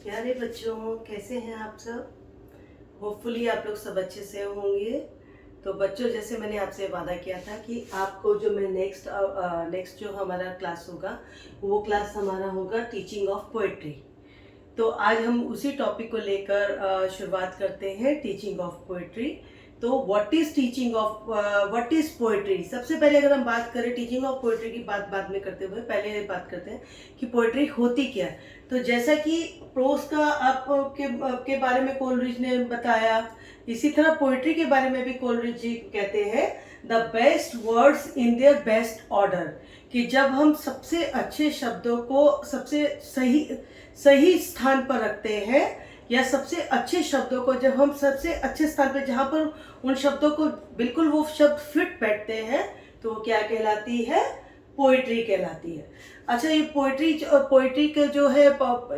प्यारे बच्चों, कैसे हैं आप सब। होपफुली आप लोग सब अच्छे से होंगे। तो बच्चों, जैसे मैंने आपसे वादा किया था कि आपको जो मैं नेक्स्ट जो हमारा क्लास होगा वो क्लास हमारा होगा टीचिंग ऑफ पोएट्री। तो आज हम उसी टॉपिक को लेकर शुरुआत करते हैं, टीचिंग ऑफ पोएट्री। तो व्हाट इज पोएट्री। सबसे पहले अगर हम बात करें टीचिंग ऑफ पोएट्री की बात बाद में करते हुए पहले बात करते हैं कि पोएट्री होती क्या है। तो जैसा कि प्रोज का के बारे में कोलरिज ने बताया, इसी तरह पोएट्री के बारे में भी कोलरिज जी कहते हैं the best words in their best order, कि जब हम सबसे अच्छे शब्दों को सबसे सही सही स्थान पर रखते हैं, या सबसे अच्छे शब्दों को जब हम सबसे अच्छे स्थान पर, जहाँ पर उन शब्दों को बिल्कुल वो शब्द फिट बैठते हैं, तो वो क्या कहलाती है, पोइट्री कहलाती है। अच्छा, ये पोइट्री के जो है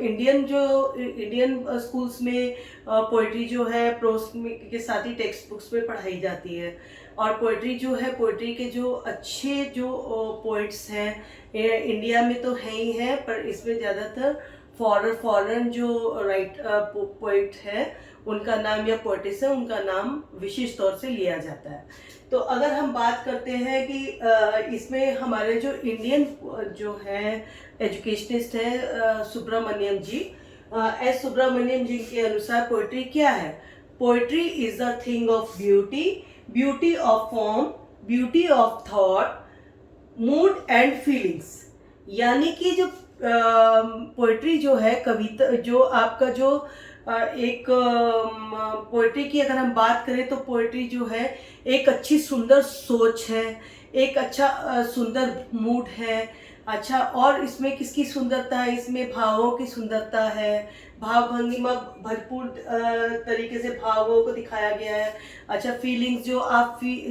इंडियन स्कूल्स में पोइट्री जो है प्रोज के साथ ही टेक्स्ट बुक्स में पढ़ाई जाती है। और पोइट्री के जो अच्छे जो पोइट्स हैं इंडिया में तो है ही हैं, पर इसमें ज़्यादातर फॉरेन जो पोइट है उनका नाम, या पोइटिस है उनका नाम विशेष तौर से लिया जाता है। तो अगर हम बात करते हैं कि इसमें हमारे जो इंडियन जो है एजुकेशनिस्ट है सुब्रमण्यम जी, एस सुब्रमण्यम जी के अनुसार पोइट्री क्या है। Poetry is the thing of beauty, beauty of form, beauty of thought, mood and feelings. यानी कि जो पोइट्री जो है, कविता जो आपका जो एक पोइट्री की अगर हम बात करें तो पोइट्री जो है एक अच्छी सुंदर सोच है, एक अच्छा सुंदर मूड है। अच्छा, और इसमें किसकी सुंदरता है, इसमें भावों की सुंदरता है, भाव भंगिमा भरपूर तरीके से भावों को दिखाया गया है। अच्छा, फीलिंग्स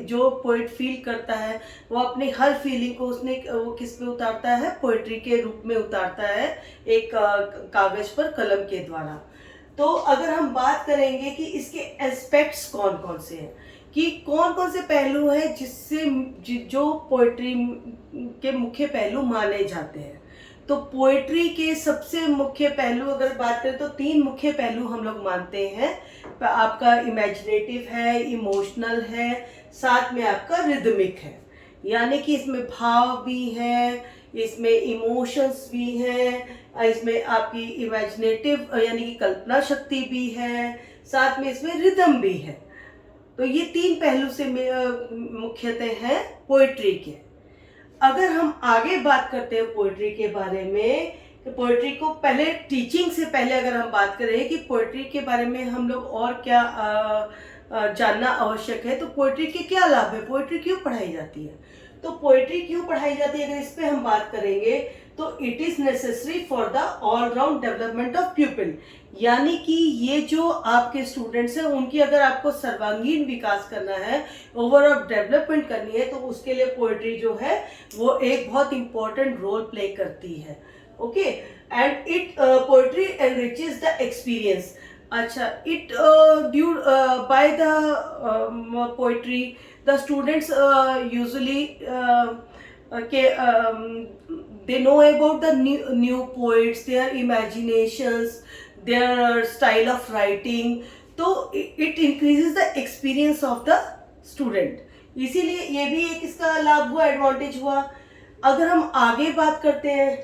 जो पोइट फील करता है वो अपनी हर फीलिंग को वो किस पे उतारता है, पोइट्री के रूप में उतारता है, एक कागज पर कलम के द्वारा। तो अगर हम बात करेंगे कि इसके एस्पेक्ट्स कौन कौन से हैं, कि कौन कौन से पहलू हैं जो पोइट्री के मुख्य पहलू माने जाते हैं, तो पोइट्री के सबसे मुख्य पहलू अगर बात करें तो 3 मुख्य पहलू हम लोग मानते हैं। आपका इमेजिनेटिव है, इमोशनल है, साथ में आपका रिदमिक है। यानी कि इसमें भाव भी है, इसमें इमोशंस भी हैं, इसमें आपकी इमेजिनेटिव यानी कि कल्पना शक्ति भी है, साथ में इसमें रिदम भी है। तो ये 3 पहलू से मुख्यतः हैं पोइट्री के। अगर हम आगे बात करते हैं पोइट्री के बारे में, तो पोइट्री को पहले टीचिंग से पहले अगर हम बात करें कि पोइट्री के बारे में हम लोग और क्या जानना आवश्यक है, तो पोइट्री के क्या लाभ है, पोइट्री क्यों पढ़ाई जाती है। तो पोइट्री क्यों पढ़ाई जाती है, अगर इस पे हम बात करेंगे तो it is necessary for the all round development of प्यूपिल। यानी कि ये जो आपके स्टूडेंट्स हैं उनकी अगर आपको सर्वांगीण विकास करना है, ओवरऑल डेवलपमेंट करनी है, तो उसके लिए पोइट्री जो है वो एक बहुत इंपॉर्टेंट रोल प्ले करती है। Okay, and it poetry enriches the experience. अच्छा, it due by the poetry the students usually they know about the new poets, their imaginations, their style of writing. तो it increases the experience of the student, इसीलिए ये भी एक इसका लाभ हुआ, advantage हुआ। अगर हम आगे बात करते हैं,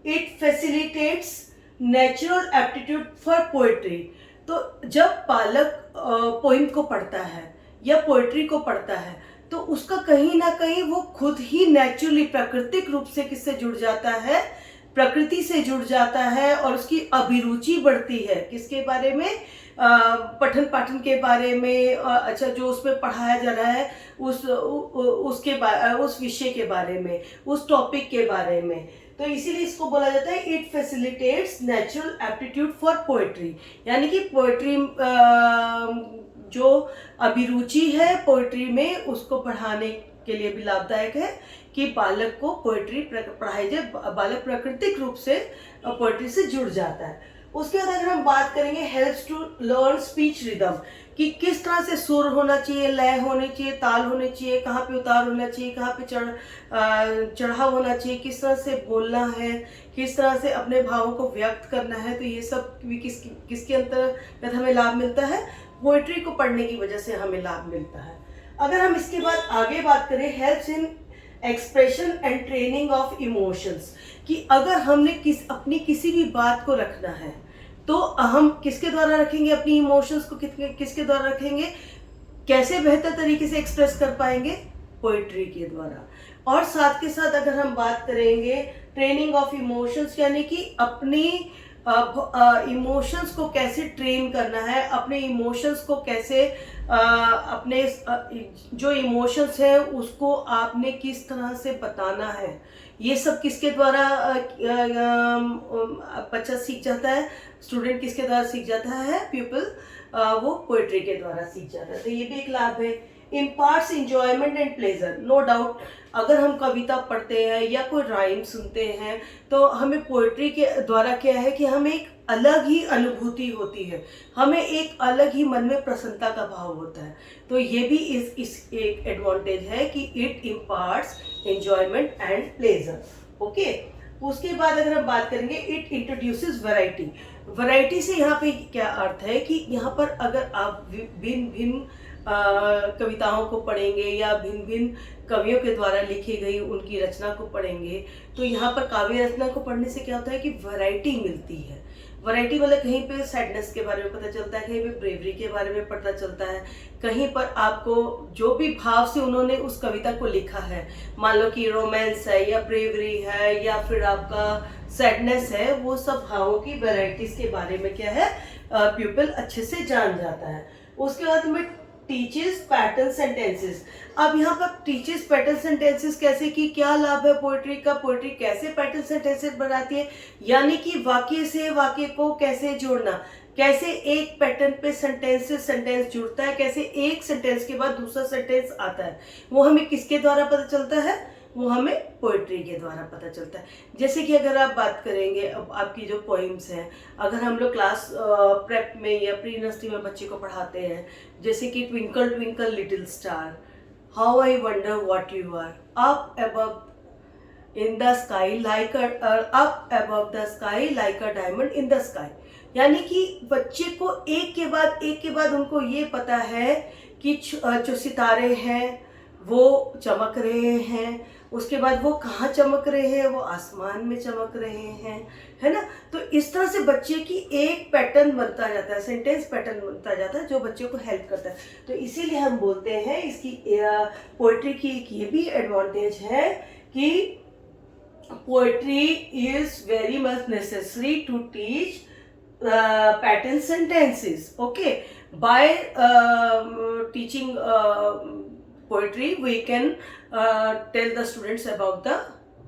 it facilitates natural aptitude for poetry। तो जब बालक पोइम को पढ़ता है या पोएट्री को पढ़ता है तो उसका कहीं ना कहीं वो खुद ही नेचुरली प्राकृतिक रूप से किससे जुड़ जाता है, प्रकृति से जुड़ जाता है, और उसकी अभिरुचि बढ़ती है किसके बारे में, पठन पाठन के बारे में। अच्छा, जो उसमें पढ़ाया जा रहा है उस विषय के बारे में, उस टॉपिक के बारे में। तो इसीलिए इसको बोला जाता है it facilitates natural aptitude for poetry. यानी कि पोएट्री जो अभिरुचि है पोएट्री में, उसको बढ़ाने के लिए भी लाभदायक है कि बालक को पोएट्री पढ़ाई जाए, बालक प्राकृतिक रूप से पोएट्री से जुड़ जाता है। उसके बाद अगर हम बात करेंगे helps to learn speech rhythm, कि किस तरह से सुर होना चाहिए, लय होनी चाहिए, ताल होनी चाहिए, कहाँ पे उतार होना चाहिए, कहाँ पे चढ़ाव होना चाहिए, किस तरह से बोलना है, किस तरह से अपने भावों को व्यक्त करना है। तो ये सब भी किसके अंतर्गत हमें लाभ मिलता है, पोइट्री को पढ़ने की वजह से हमें लाभ मिलता है। अगर हम इसके बाद आगे बात करें, helps in expression and training of emotions, कि अगर हमने अपनी किसी भी बात को रखना है तो हम किसके द्वारा रखेंगे, अपनी इमोशंस को किसके द्वारा रखेंगे, कैसे बेहतर तरीके से एक्सप्रेस कर पाएंगे, पोइट्री के द्वारा। और साथ के साथ अगर हम बात करेंगे ट्रेनिंग ऑफ इमोशंस, यानी कि अपनी इमोशंस को कैसे ट्रेन करना है, अपने इमोशंस को कैसे अपने जो इमोशंस है उसको आपने किस तरह से बताना है, ये सब किसके द्वारा बच्चा सीख जाता है, स्टूडेंट किसके द्वारा सीख जाता है, पीपल वो पोइट्री के द्वारा सीख जाता है। तो ये भी एक लाभ है। Imparts enjoyment and pleasure, no doubt अगर हम कविता पढ़ते हैं या कोई राइम सुनते हैं तो हमें पोइट्री के द्वारा क्या है कि हमें एक अलग ही अनुभूति होती है, हमें एक अलग ही मन में प्रसन्नता का भाव होता है। तो ये भी इस एक एडवांटेज है कि it imparts enjoyment and pleasure. Okay, उसके बाद अगर हम बात करेंगे, इट इंट्रोड्यूसेस वैरायटी। वैरायटी से यहाँ पे क्या अर्थ है कि यहाँ पर अगर आप भिन्न भिन्न कविताओं को पढ़ेंगे या भिन्न भिन्न कवियों के द्वारा लिखी गई उनकी रचना को पढ़ेंगे, तो यहाँ पर काव्य रचना को पढ़ने से क्या होता है कि वैरायटी मिलती है। वैरायटी मतलब कहीं पे सैडनेस के बारे में पता चलता है, कहीं पे ब्रेवरी के बारे में पता चलता है, कहीं पर आपको जो भी भाव से उन्होंने उस कविता को लिखा है, मान लो कि रोमांस है या ब्रेवरी है या फिर आपका सैडनेस है, वो सब भावों की वैरायटीज के बारे में क्या है प्यूपिल अच्छे से जान जाता है। उसके बाद में टीचेस पैटर्न सेंटेंसेस। अब यहाँ पर टीचेस पैटर्न सेंटेंसेस कैसे, कि क्या लाभ है पोइट्री का, पोइट्री कैसे पैटर्न सेंटेंसेस बनाती है, यानी कि वाक्य से वाक्य को कैसे जोड़ना, कैसे एक पैटर्न पे सेंटेंस जुड़ता है, कैसे एक सेंटेंस के बाद दूसरा सेंटेंस आता है, वो हमें किसके द्वारा पता चलता है, वो हमें पोइट्री के द्वारा पता चलता है। जैसे कि अगर आप बात करेंगे अब आपकी जो पोइम्स हैं, अगर हम लोग क्लास प्रेप में या प्री नर्सरी में बच्चे को पढ़ाते हैं, जैसे कि twinkle twinkle little star, how I wonder what you are, up above in the sky like up above the sky like a diamond in the sky, यानी कि बच्चे को एक के बाद उनको ये पता है कि जो सितारे हैं वो चमक रहे हैं, उसके बाद वो कहाँ चमक रहे हैं, वो आसमान में चमक रहे हैं, है ना। तो इस तरह से बच्चे की एक पैटर्न बनता जाता है, सेंटेंस पैटर्न बनता जाता है जो बच्चे को हेल्प करता है। तो इसीलिए हम बोलते हैं इसकी पोइट्री की एक ये भी एडवांटेज है कि poetry is very much necessary to teach pattern sentences. Okay, by teaching poetry we can tell the students about the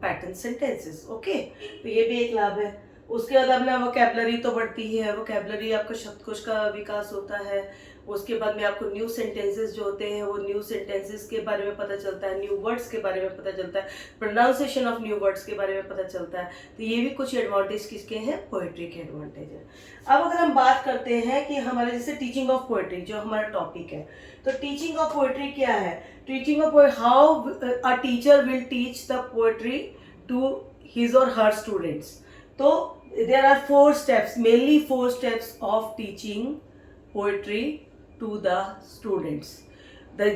pattern sentences. Okay, तो ये भी एक लाभ है। उसके बाद अपना वोकैबुलरी तो बढ़ती ही है, वोकैबुलरी आपका शब्दकोश का विकास होता है। उसके बाद में आपको न्यू सेंटेंसेस जो होते हैं वो न्यू सेंटेंसेस के बारे में पता चलता है, न्यू वर्ड्स के बारे में पता चलता है, प्रोनाउंसिएशन ऑफ न्यू वर्ड्स के बारे में पता चलता है। तो ये भी कुछ एडवांटेज किसके हैं, पोइट्री के एडवांटेज है। अब अगर हम बात करते हैं कि हमारे जैसे टीचिंग ऑफ पोइट्री जो हमारा टॉपिक है, तो टीचिंग ऑफ पोइट्री क्या है, teaching of how a teacher will teach the poetry to his और हर स्टूडेंट्स। तो there are 4 steps, mainly 4 steps of teaching poetry to the students.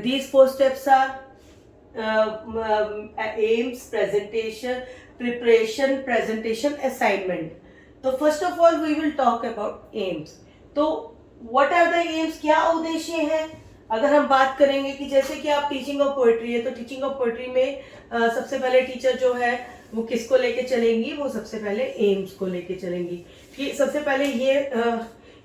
These 4 steps are aims, presentation, preparation, presentation, assignment. So first of all we will talk about aims. तो what are the aims, क्या उद्देश्य है। अगर हम बात करेंगे कि जैसे कि आप टीचिंग ऑफ पोइट्री है, तो टीचिंग ऑफ पोइट्री में सबसे पहले टीचर जो है वो किसको लेके चलेंगी, वो सबसे पहले एम्स को लेके चलेंगी। कि सबसे पहले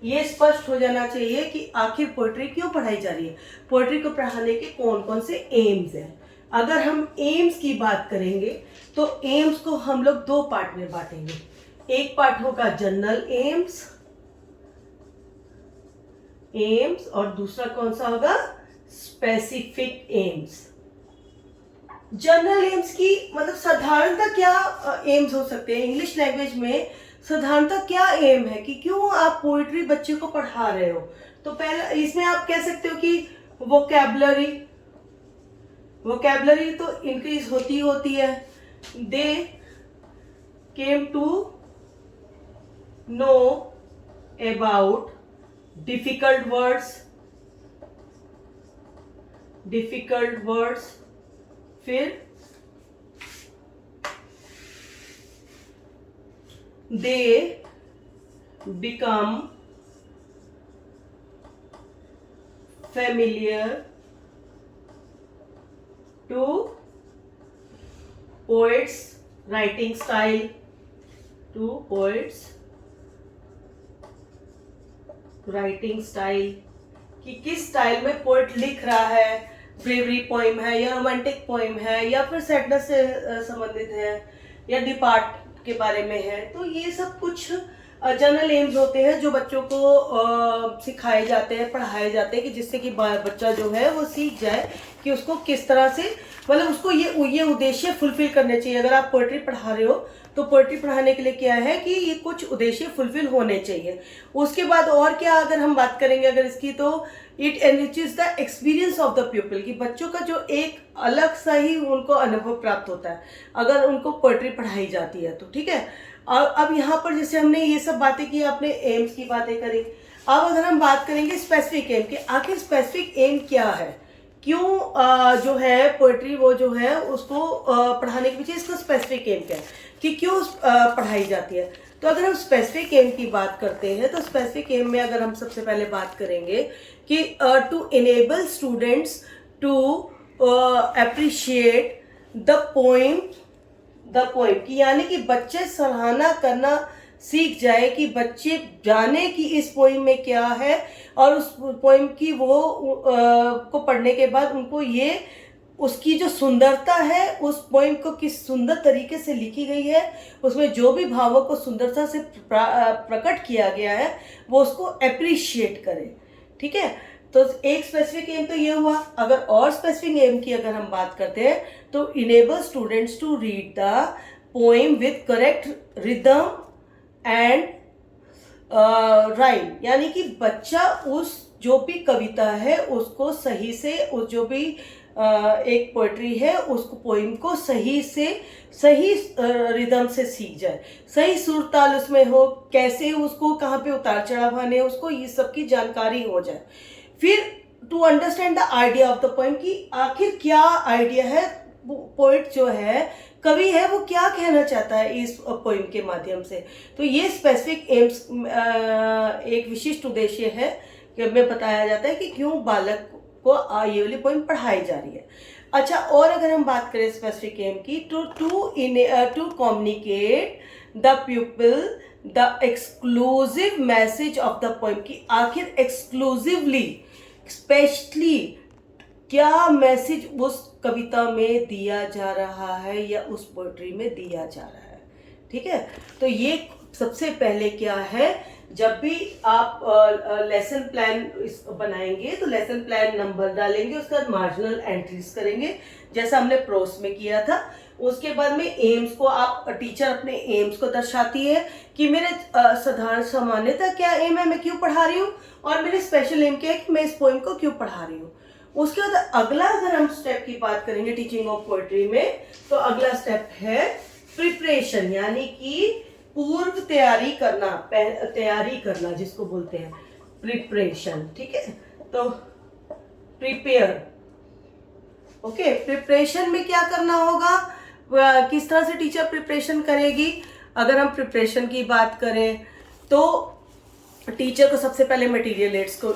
ये स्पष्ट हो जाना चाहिए कि आखिर पोइट्री क्यों पढ़ाई जा रही है, पोइट्री को पढ़ाने के कौन कौन से एम्स हैं। अगर हम एम्स की बात करेंगे तो एम्स को हम लोग 2 पार्ट में बांटेंगे। एक पार्ट होगा जनरल एम्स और दूसरा कौन सा होगा, स्पेसिफिक एम्स। जनरल एम्स की मतलब साधारणतः क्या एम्स हो सकते हैं, इंग्लिश लैंग्वेज में साधारणतः क्या एम है कि क्यों आप पोइट्री बच्चे को पढ़ा रहे हो। तो पहले इसमें आप कह सकते हो कि वोकैबुलरी तो इंक्रीज होती है। They came to know about difficult words, फिर they become familiar to poets writing style, कि किस स्टाइल में पोएट लिख रहा है, ब्रेवरी पोइम है या रोमांटिक पोइम है या फिर सैडनेस से संबंधित है या डिपार्ट के बारे में है। तो ये सब कुछ जनरल एम्स होते हैं जो बच्चों को सिखाए जाते हैं, पढ़ाए जाते हैं, कि जिससे कि बच्चा जो है वो सीख जाए कि उसको किस तरह से, मतलब उसको ये उद्देश्य फुलफिल करने चाहिए। अगर आप पोइट्री पढ़ा रहे हो तो पोइट्री पढ़ाने के लिए क्या है कि ये कुछ उद्देश्य फुलफिल होने चाहिए। उसके बाद और क्या अगर हम बात करेंगे अगर इसकी, तो it enriches the experience of the people, कि बच्चों का जो एक अलग सा ही उनको अनुभव प्राप्त होता है अगर उनको पोइट्री पढ़ाई जाती है तो। ठीक है, और अब यहाँ पर जैसे हमने ये सब बातें की, आपने एम्स की बातें करी, अब अगर हम बात करेंगे स्पेसिफिक एम की, आखिर स्पेसिफिक एम क्या है, क्यों जो है पोइट्री वो जो है उसको पढ़ाने के पीछे इसका स्पेसिफिक एम क्या है, कि क्यों पढ़ाई जाती है। तो अगर हम स्पेसिफिक एम की बात करते हैं तो स्पेसिफिक एम में अगर हम सबसे पहले बात करेंगे कि to enable students to appreciate the poem, कि यानी कि बच्चे सराहना करना सीख जाए, कि बच्चे जाने कि इस पोइम में क्या है और उस पोइम की वो को पढ़ने के बाद उनको ये उसकी जो सुंदरता है, उस पोइम को किस सुंदर तरीके से लिखी गई है, उसमें जो भी भावों को सुंदरता से प्रकट किया गया है वो उसको अप्रिशिएट करें। ठीक है, तो एक स्पेसिफिक एम तो ये हुआ। अगर और स्पेसिफिक एम की अगर हम बात करते हैं तो enable students to read the poem with correct rhythm and rhyme, यानी कि बच्चा उस जो भी कविता है उसको सही से, उस जो भी एक पोइट्री है उसको पोइम को सही रिदम से सीख जाए, सही सुर ताल उसमें हो, कैसे उसको कहाँ पे उतार चढ़ाव आने, उसको ये सब की जानकारी हो जाए। फिर to understand the idea of the poem, की आखिर क्या आइडिया है, पोइट जो है, कवि है, वो क्या कहना चाहता है इस पोइम के माध्यम से। तो ये स्पेसिफिक एम्स एक विशिष्ट उद्देश्य है कि हमें बताया जाता है कि क्यों बालक को ये वाली पोइम पढ़ाई जा रही है। अच्छा, और अगर हम बात करें स्पेसिफिक एम की, to communicate the people the exclusive message of the poem, की आखिर एक्सक्लूसिवली स्पेशली क्या मैसेज उस कविता में दिया जा रहा है या उस पोइट्री में दिया जा रहा है। ठीक है, तो ये सबसे पहले क्या है, जब भी आप लेसन प्लान बनाएंगे तो लेसन प्लान नंबर डालेंगे, उसके बाद मार्जिनल एंट्रीज करेंगे जैसा हमने प्रोस में किया था। उसके बाद में एम्स को आप, टीचर अपने एम्स को दर्शाती है कि मेरे साधारण सामान्यतः क्या एम है, मैं क्यों पढ़ा रही हूँ, और मेरे स्पेशल एम क्या है कि मैं इस पोइम को क्यों पढ़ा रही हूँ। उसके बाद अगला अगर हम स्टेप की बात करेंगे टीचिंग ऑफ पोएट्री में, तो अगला स्टेप है प्रिपरेशन, यानी कि पूर्व तैयारी करना जिसको बोलते हैं प्रिपरेशन। ठीक है, तो प्रिपेयर, ओके, प्रिपरेशन में क्या करना होगा, किस तरह से टीचर प्रिपरेशन करेगी। अगर हम प्रिपरेशन की बात करें तो टीचर को सबसे पहले मटेरियल एड्स को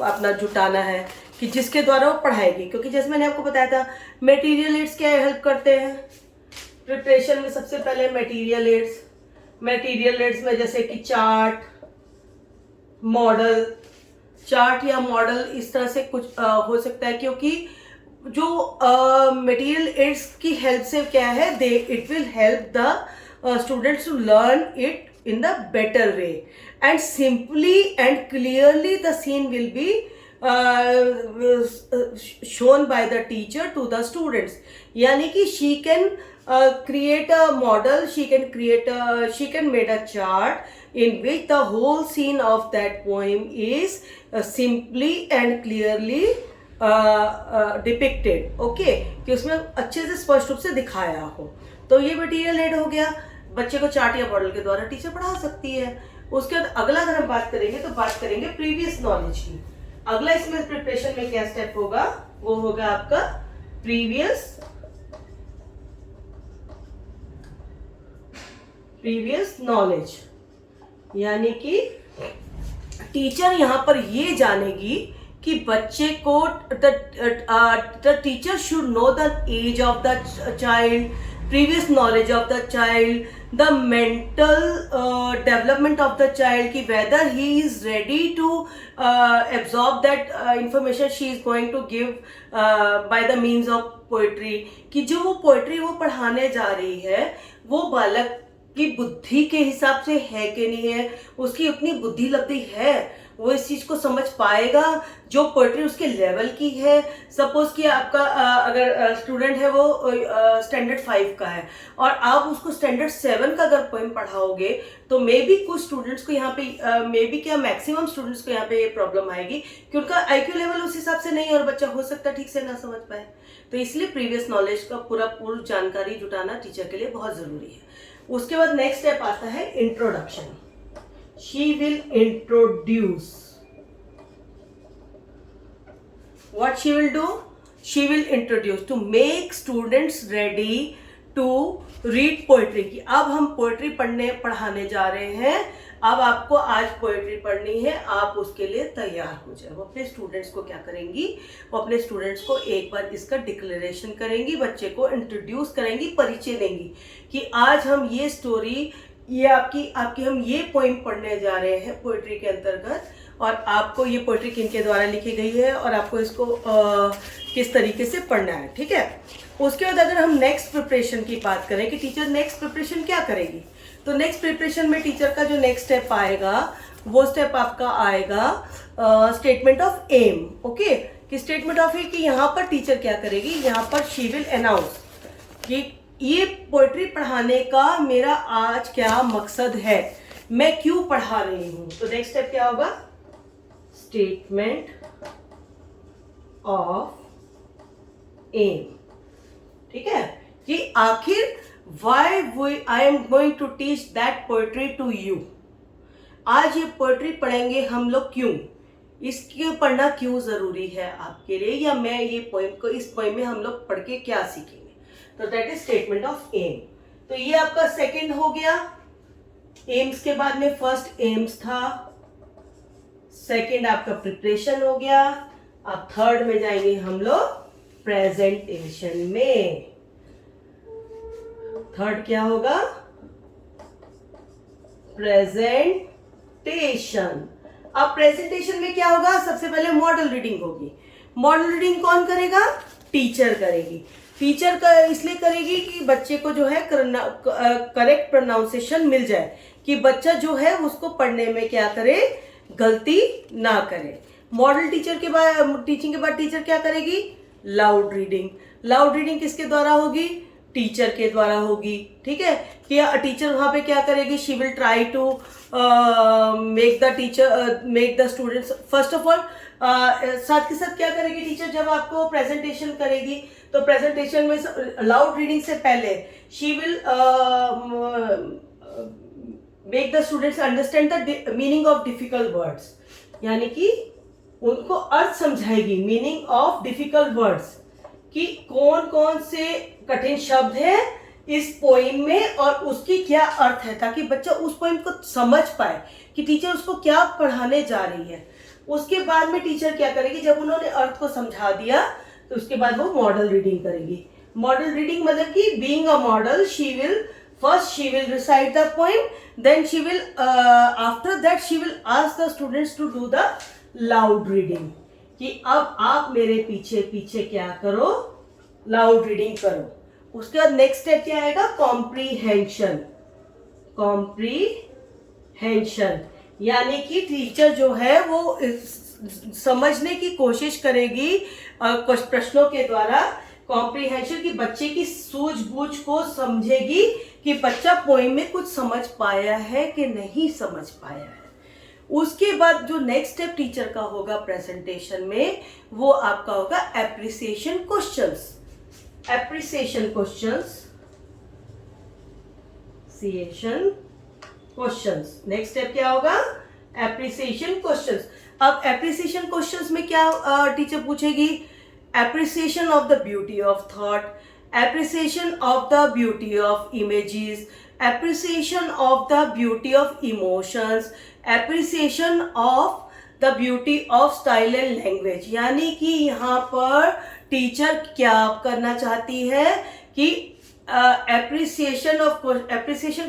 अपना जुटाना है कि जिसके द्वारा वो पढ़ाएगी, क्योंकि जैसे मैंने आपको बताया था मटेरियल एड्स क्या हेल्प करते हैं प्रिपरेशन में। सबसे पहले मटेरियल एड्स में जैसे कि चार्ट या मॉडल इस तरह से कुछ हो सकता है, क्योंकि जो मटेरियल एड्स की हेल्प से क्या है, it will help the students to learn it in the better way, and simply and clearly the scene will be shown by the teacher to the students, यानी कि she can create a model, she can make a chart in which the whole scene of that poem is simply and clearly depicted. Okay, कि उसमें अच्छे से स्पष्ट रूप से दिखाया हो. तो ये मटेरियल ऐड हो गया. बच्चे को चार्ट या मॉडल के द्वारा टीचर पढ़ा सकती है. उसके बाद अगला अगर हम बात करेंगे तो बात करेंगे प्रीवियस नॉलेज की. अगला इसमें प्रिपरेशन में क्या स्टेप होगा, वो होगा आपका प्रीवियस नॉलेज. यानी कि टीचर यहां पर ये जानेगी कि बच्चे को the teacher should know the age of the child, previous knowledge of the child, the mental development of the child, कि whether he is ready to absorb that information she is going to give by the means of poetry, कि जो वो poetry वो पढ़ाने जा रही है वो बालक की बुद्धि के हिसाब से है कि नहीं है, उसकी अपनी बुद्धि लब्धि है, वो इस चीज को समझ पाएगा जो पोएट्री उसके लेवल की है. सपोज कि आपका अगर स्टूडेंट है वो स्टैंडर्ड 5 का है और आप उसको स्टैंडर्ड 7 का अगर पोएम पढ़ाओगे तो मे बी कुछ स्टूडेंट्स को यहाँ पे मे बी क्या मैक्सिमम स्टूडेंट्स को यहाँ पे ये प्रॉब्लम आएगी कि उनका IQ लेवल उस हिसाब से नहीं है और बच्चा हो सकता है ठीक से ना समझ पाए. तो इसलिए प्रीवियस नॉलेज का पूर्ण जानकारी जुटाना टीचर के लिए बहुत जरूरी है. उसके बाद नेक्स्ट स्टेप आता है introduction. She will introduce. What she will do? She will introduce to make students ready to read poetry. कि अब हम पोएट्री पढ़ाने जा रहे हैं, अब आपको आज पोएट्री पढ़नी है, आप उसके लिए तैयार हो जाए. वो अपने स्टूडेंट्स को क्या करेंगी, वो अपने स्टूडेंट्स को एक बार इसका डिक्लेरेशन करेंगी, बच्चे को इंट्रोड्यूस करेंगी, परिचय देंगी कि आज हम ये स्टोरी, ये आपकी हम ये पोइम पढ़ने जा रहे हैं पोएट्री के अंतर्गत, और आपको ये पोएट्री किनके द्वारा लिखी गई है और आपको इसको किस तरीके से पढ़ना है. ठीक है. उसके बाद अगर हम नेक्स्ट प्रिपरेशन की बात करें कि टीचर नेक्स्ट प्रिपरेशन क्या करेगी, तो नेक्स्ट प्रिपरेशन में टीचर का जो नेक्स्ट स्टेप आएगा वो स्टेप आपका आएगा स्टेटमेंट ऑफ एम. ओके, कि स्टेटमेंट ऑफ एम कि यहाँ पर टीचर क्या करेगी, यहाँ पर शी विल अनाउंस कि ये पोएट्री पढ़ाने का मेरा आज क्या मकसद है, मैं क्यों पढ़ा रही हूं. तो नेक्स्ट स्टेप क्या होगा, स्टेटमेंट ऑफ एम. ठीक है, कि आखिर why I am going to teach that poetry to you. आज ये पोएट्री पढ़ेंगे हम लोग क्यों, इसके पढ़ना क्यों जरूरी है आपके लिए, या मैं ये पोएम को, इस पोएम में हम लोग पढ़ के क्या सीखेंगे. तो that is statement of aim. तो ये आपका सेकंड हो गया. एम्स के बाद में फर्स्ट एम्स था, सेकंड आपका प्रिपरेशन हो गया. अब थर्ड में जाएंगे हम लोग प्रेजेंटेशन में. थर्ड क्या होगा, प्रेजेंटेशन. अब प्रेजेंटेशन में क्या होगा, सबसे पहले मॉडल रीडिंग होगी. मॉडल रीडिंग कौन करेगा, टीचर करेगी. टीचर का इसलिए करेगी कि बच्चे को जो है करेक्ट प्रोनाउंसिएशन मिल जाए, कि बच्चा जो है उसको पढ़ने में क्या करे, गलती ना करे. मॉडल टीचर के बाद, टीचिंग के बाद टीचर क्या करेगी, लाउड रीडिंग. लाउड रीडिंग किसके द्वारा होगी, टीचर के द्वारा होगी. ठीक है, कि टीचर वहां पे क्या करेगी, she will try to make the students first of all. साथ के साथ क्या करेगी टीचर, जब आपको प्रेजेंटेशन करेगी तो प्रेजेंटेशन में लाउड रीडिंग से पहले she will make the students understand the meaning of difficult words. यानी कि उनको अर्थ समझाएगी, मीनिंग ऑफ डिफिकल्ट वर्ड्स, कि कौन कौन से कठिन शब्द है इस पोइम में और उसकी क्या अर्थ है, ताकि बच्चा उस पोइम को समझ पाए कि टीचर उसको क्या पढ़ाने जा रही है. उसके बाद में टीचर क्या करेगी, जब उन्होंने अर्थ को समझा दिया तो उसके बाद वो मॉडल रीडिंग करेगी. मॉडल रीडिंग मतलब कि being a model she will recite the poem, then she will after that she will ask the students to do the loud reading, कि अब आप मेरे पीछे पीछे क्या करो, लाउड रीडिंग करो. उसके बाद नेक्स्ट स्टेप क्या आएगा, कॉम्प्रीहेंशन. कॉम्प्रीहेंशन यानी कि टीचर जो है वो समझने की कोशिश करेगी प्रश्नों के द्वारा कॉम्प्रिहेंशन की बच्चे की सूझबूझ को समझेगी कि बच्चा पोइम में कुछ समझ पाया है कि नहीं समझ पाया है। उसके बाद जो नेक्स्ट स्टेप टीचर का होगा प्रेजेंटेशन में, वो आपका होगा appreciation questions. Appreciation questions, questions. Next step क्या होगा? Appreciation questions. अब एप्रिसिएशन क्वेश्चंस में क्या टीचर पूछेगी? Appreciation of the beauty of thought, appreciation of the beauty of images, appreciation of the beauty of emotions, appreciation of the beauty of style and language. यानी कि यहाँ पर teacher क्या करना चाहती है कि एप्रिसिएशन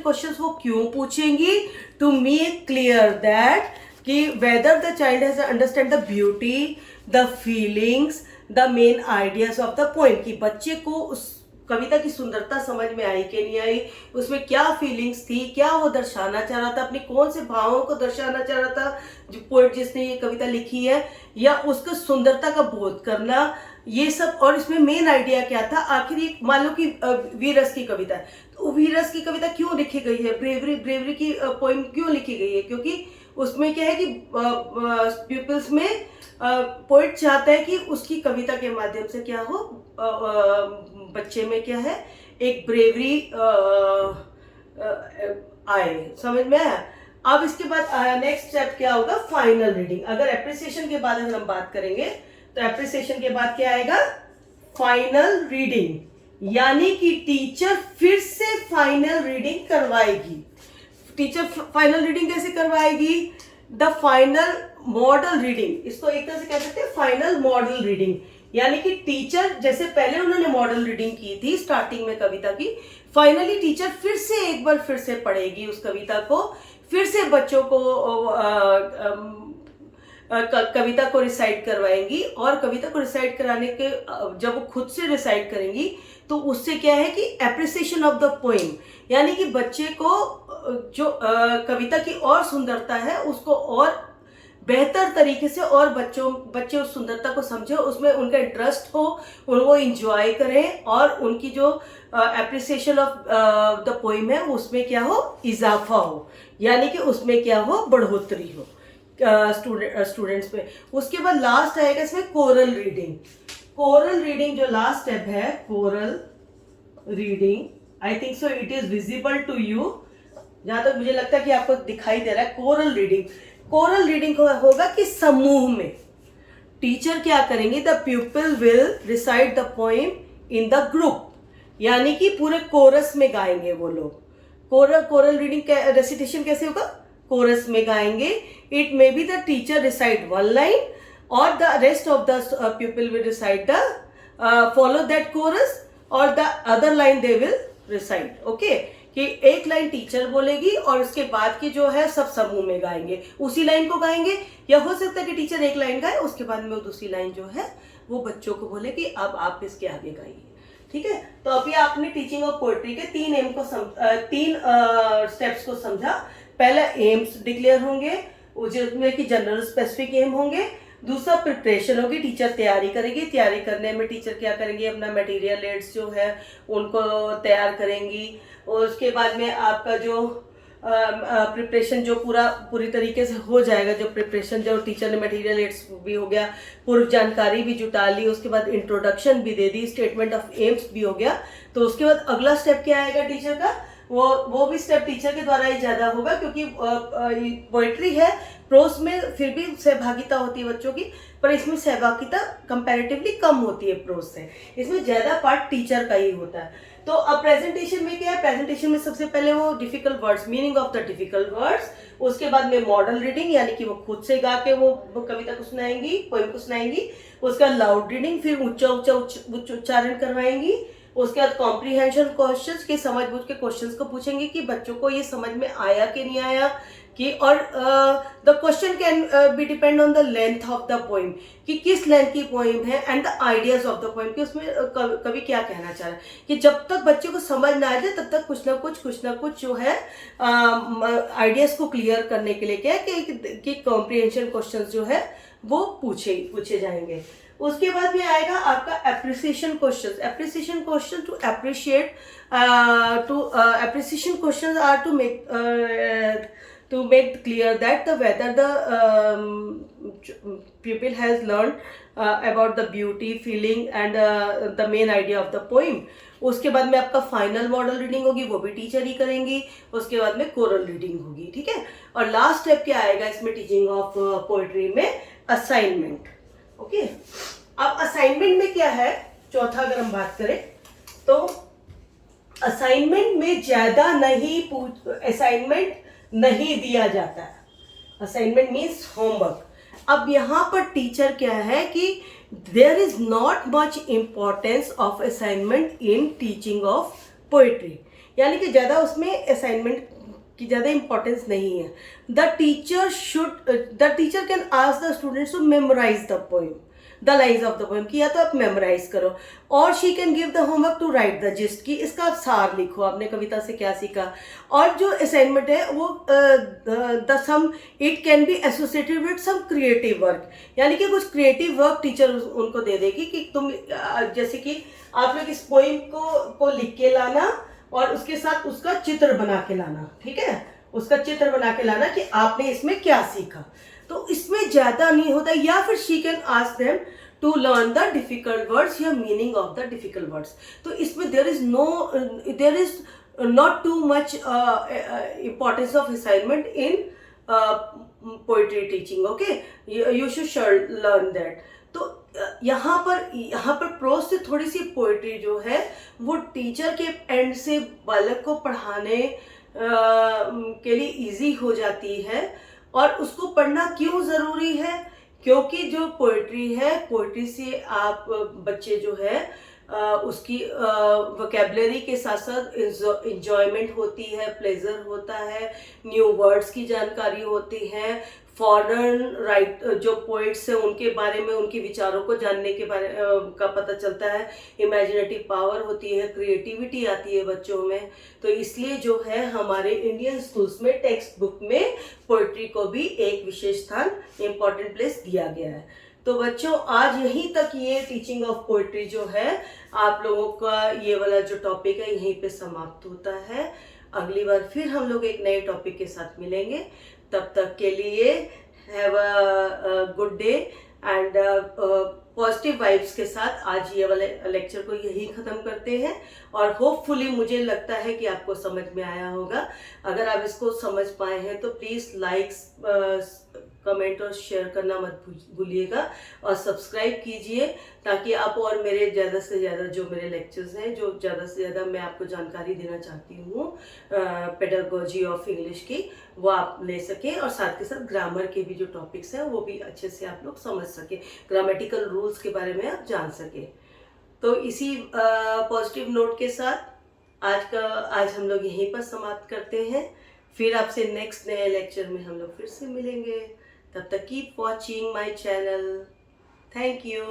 क्वेश्चंस वो क्यों पूछेंगी? टू मेक क्लियर दैट कि whether the child has understand the beauty, the feelings, the main ideas of the poem, कि बच्चे को उस कविता की सुंदरता समझ में आई कि नहीं आई, उसमें क्या फीलिंग्स थी, क्या वो दर्शाना चाह रहा था, अपनी कौन से भावों को दर्शाना चाह रहा था जो पोएट जिसने ये कविता लिखी है, या उसको सुंदरता का बोध करना, ये सब। और इसमें मेन आइडिया क्या था? आखिर ये मान लो कि वीरस की कविता है, तो वीरस की कविता क्यों लिखी गई है, ब्रेवरी की पोएम क्यों लिखी गई है? क्योंकि उसमें क्या है कि पीपल्स में पोएट चाहता है कि उसकी कविता के माध्यम से क्या हो, बच्चे में क्या है, एक ब्रेवरी आए। समझ में आया? अब इसके बाद नेक्स्ट स्टेप क्या होगा? Final reading. अगर एप्रिसिएशन के बाद अगर हम बात करेंगे तो एप्रिसिएशन के बाद क्या आएगा? Final reading. यानी कि टीचर फिर से फाइनल रीडिंग करवाएगी। टीचर फाइनल रीडिंग कैसे करवाएगी? द फाइनल मॉडल रीडिंग, इसको एक तरह से कह सकते हैं फाइनल मॉडल रीडिंग। यानी कि टीचर जैसे पहले उन्होंने मॉडल रीडिंग की थी स्टार्टिंग में कविता की, फाइनली टीचर फिर से एक बार फिर से पढ़ेगी उस कविता को, फिर से बच्चों को कविता को रिसाइट करवाएंगी। और कविता को रिसाइट कराने के जब वो खुद से रिसाइट करेंगी तो उससे क्या है कि एप्रिसिएशन ऑफ द पोएम, यानी कि बच्चे को जो कविता की और सुंदरता है उसको और बेहतर तरीके से, और बच्चे उस सुंदरता को समझे, उसमें उनका इंटरेस्ट हो, वो इंजॉय करें, और उनकी जो एप्रिसिएशन ऑफ द पोएम है उसमें क्या हो? इजाफा हो, यानी कि उसमें क्या हो? बढ़ोतरी हो स्टूडेंट्स पे। उसके बाद लास्ट आएगा इसमें कोरल रीडिंग। कोरल रीडिंग जो लास्ट स्टेप है, choral reading, I think so it is visible to you, जहां तक मुझे लगता है कि आपको दिखाई दे रहा है। कोरल रीडिंग, कोरल रीडिंग होगा कि समूह में टीचर क्या करेंगे? The people will recite the poem in the group, यानी कि पूरे कोरस में गाएंगे वो लोग। कोरल रीडिंग रेसिटेशन कैसे होगा? कोरस में गाएंगे। It may be the teacher recite one line और the rest of the people will recite the follow that chorus, और the other line they will recite. Okay, कि एक लाइन टीचर बोलेगी और उसके बाद की जो है सब समूह में गाएंगे, उसी लाइन को गाएंगे। या हो सकता है कि टीचर एक लाइन गाए, उसके बाद में वो दूसरी लाइन जो है वो बच्चों को बोले कि अब आप इसके आगे गाइए। ठीक है, तो अभी आपने टीचिंग ऑफ पोएट्री के तीन स्टेप्स को समझा। पहला एम्स डिक्लेयर होंगे, जिसमें कि जनरल स्पेसिफिक एम होंगे। दूसरा प्रिपरेशन होगी, टीचर तैयारी करेगी। तैयारी करने में टीचर क्या करेंगे? अपना मटेरियल एड्स जो है उनको तैयार करेंगी। और उसके बाद में आपका जो प्रिपरेशन जो पूरी तरीके से हो जाएगा, जो प्रिपरेशन जो टीचर ने मटेरियल एड्स भी हो गया, पूर्व जानकारी भी जुटा ली, उसके बाद इंट्रोडक्शन भी दे दी, स्टेटमेंट ऑफ एम्स भी हो गया। तो उसके बाद अगला स्टेप क्या आएगा टीचर का? वो भी स्टेप टीचर के द्वारा ही ज्यादा होगा, क्योंकि पोएट्री है, प्रोस में फिर भी सहभागिता होती है बच्चों की, पर इसमें सहभागिता कंपैरेटिवली कम होती है प्रोस से। इसमें ज्यादा पार्ट टीचर का ही होता है। तो अब प्रेजेंटेशन में क्या है? प्रेजेंटेशन में सबसे पहले वो difficult words, meaning of the difficult words, उसके बाद में मॉडल रीडिंग, यानी कि वो खुद से गा के वो कविता को सुनाएंगी, पोएम को सुनाएंगी। उसका लाउड रीडिंग, फिर ऊंचा उच्चारण करवाएंगी। उसके बाद कॉम्प्रीहेंशन क्वेश्चंस के समझ बूझ के क्वेश्चंस को पूछेंगे कि बच्चों को ये समझ में आया कि नहीं आया, कि और the question can be depend on the length of the poem, कि किस लेंथ की पोएम है, and the ideas of the poem, कि उसमें कवि क्या कहना चाह रहा है। कि जब तक बच्चे को समझ ना आ जाए तब तक कुछ ना कुछ जो है आइडियाज को क्लियर करने के लिए क्या है कि कॉम्प्रीहेंशन क्वेश्चंस जो है वो पूछे जाएंगे। उसके बाद में आएगा आपका appreciation question. Appreciation question to appreciate appreciation question are to make clear that the whether the pupil has learned about the beauty, feeling and the main idea of the poem. उसके बाद में आपका फाइनल मॉडल रीडिंग होगी, वो भी teacher ही करेंगी। उसके बाद में कोरल रीडिंग होगी, ठीक है। और लास्ट स्टेप क्या आएगा इसमें टीचिंग ऑफ पोएट्री में? असाइनमेंट। ओके, अब असाइनमेंट में क्या है, चौथा अगर हम बात करें तो असाइनमेंट में ज्यादा असाइनमेंट नहीं दिया जाता है। Assignment means homework. अब यहाँ पर टीचर क्या है कि there is not much importance of assignment in teaching of poetry, यानी कि ज़्यादा उसमें असाइनमेंट की ज़्यादा इंपॉर्टेंस नहीं है। The teacher can ask the students to memorise the poem, the lines of the poem, कि या तो आप मेमोराइज करो, और she can give the homework to write the gist, की इसका आप सार लिखो, आपने कविता से क्या सीखा। और जो असाइनमेंट है वो the some it can be associated with some creative work, यानी कि कुछ क्रिएटिव वर्क टीचर उनको दे देगी कि तुम जैसे कि आप लोग इस पोएम को लिख के लाना और उसके साथ उसका चित्र बना के लाना, ठीक है, उसका चित्र बना के लाना कि आपने इसमें क्या सीखा। तो इसमें ज्यादा नहीं होता। या फिर she can ask them to learn the difficult words या meaning of the difficult words. तो इसमें there is not too much importance of assignment in poetry teaching. Okay, you should learn that. तो यहाँ पर प्रोज से थोड़ी सी poetry जो है वो टीचर के एंड से बालक को पढ़ाने के लिए इजी हो जाती है। और उसको पढ़ना क्यों ज़रूरी है? क्योंकि जो पोएट्री है, पोएट्री से आप बच्चे जो है उसकी वोकेबलरी के साथ साथ इंजॉयमेंट होती है, प्लेजर होता है, न्यू वर्ड्स की जानकारी होती है, फॉरेन जो पोइट्स हैं उनके बारे में, उनके विचारों को जानने के बारे का पता चलता है, इमेजिनेटिव पावर होती है, क्रिएटिविटी आती है बच्चों में। तो इसलिए जो है हमारे इंडियन स्कूल्स में टेक्स्ट बुक में पोइट्री को भी एक विशेष स्थान, इम्पॉर्टेंट प्लेस दिया गया है। तो बच्चों आज यहीं तक ये टीचिंग ऑफ पोइट्री जो है आप लोगों का ये वाला जो टॉपिक है यहीं पे समाप्त होता है। अगली बार फिर हम लोग एक नए टॉपिक के साथ मिलेंगे। तब तक के लिए have a good day and positive vibes के साथ आज ये वाले लेक्चर को यही ख़त्म करते हैं। और होपफुली मुझे लगता है कि आपको समझ में आया होगा। अगर आप इसको समझ पाए हैं तो प्लीज़ लाइक्स, कमेंट और शेयर करना मत भूलिएगा और सब्सक्राइब कीजिए ताकि आप और मेरे ज़्यादा से ज़्यादा जो मेरे लेक्चर्स हैं, जो ज़्यादा से ज़्यादा मैं आपको जानकारी देना चाहती हूँ पेडागोजी ऑफ इंग्लिश की, वो आप ले सकें। और साथ के साथ ग्रामर के भी जो टॉपिक्स हैं वो भी अच्छे से आप लोग समझ सकें, ग्रामेटिकल रूल्स के बारे में आप जान सकें। तो इसी पॉजिटिव नोट के साथ आज हम लोग यहीं पर समाप्त करते हैं। फिर आपसे नेक्स्ट नए लेक्चर में हम लोग फिर से मिलेंगे। तब तक keep watching my channel. Thank you.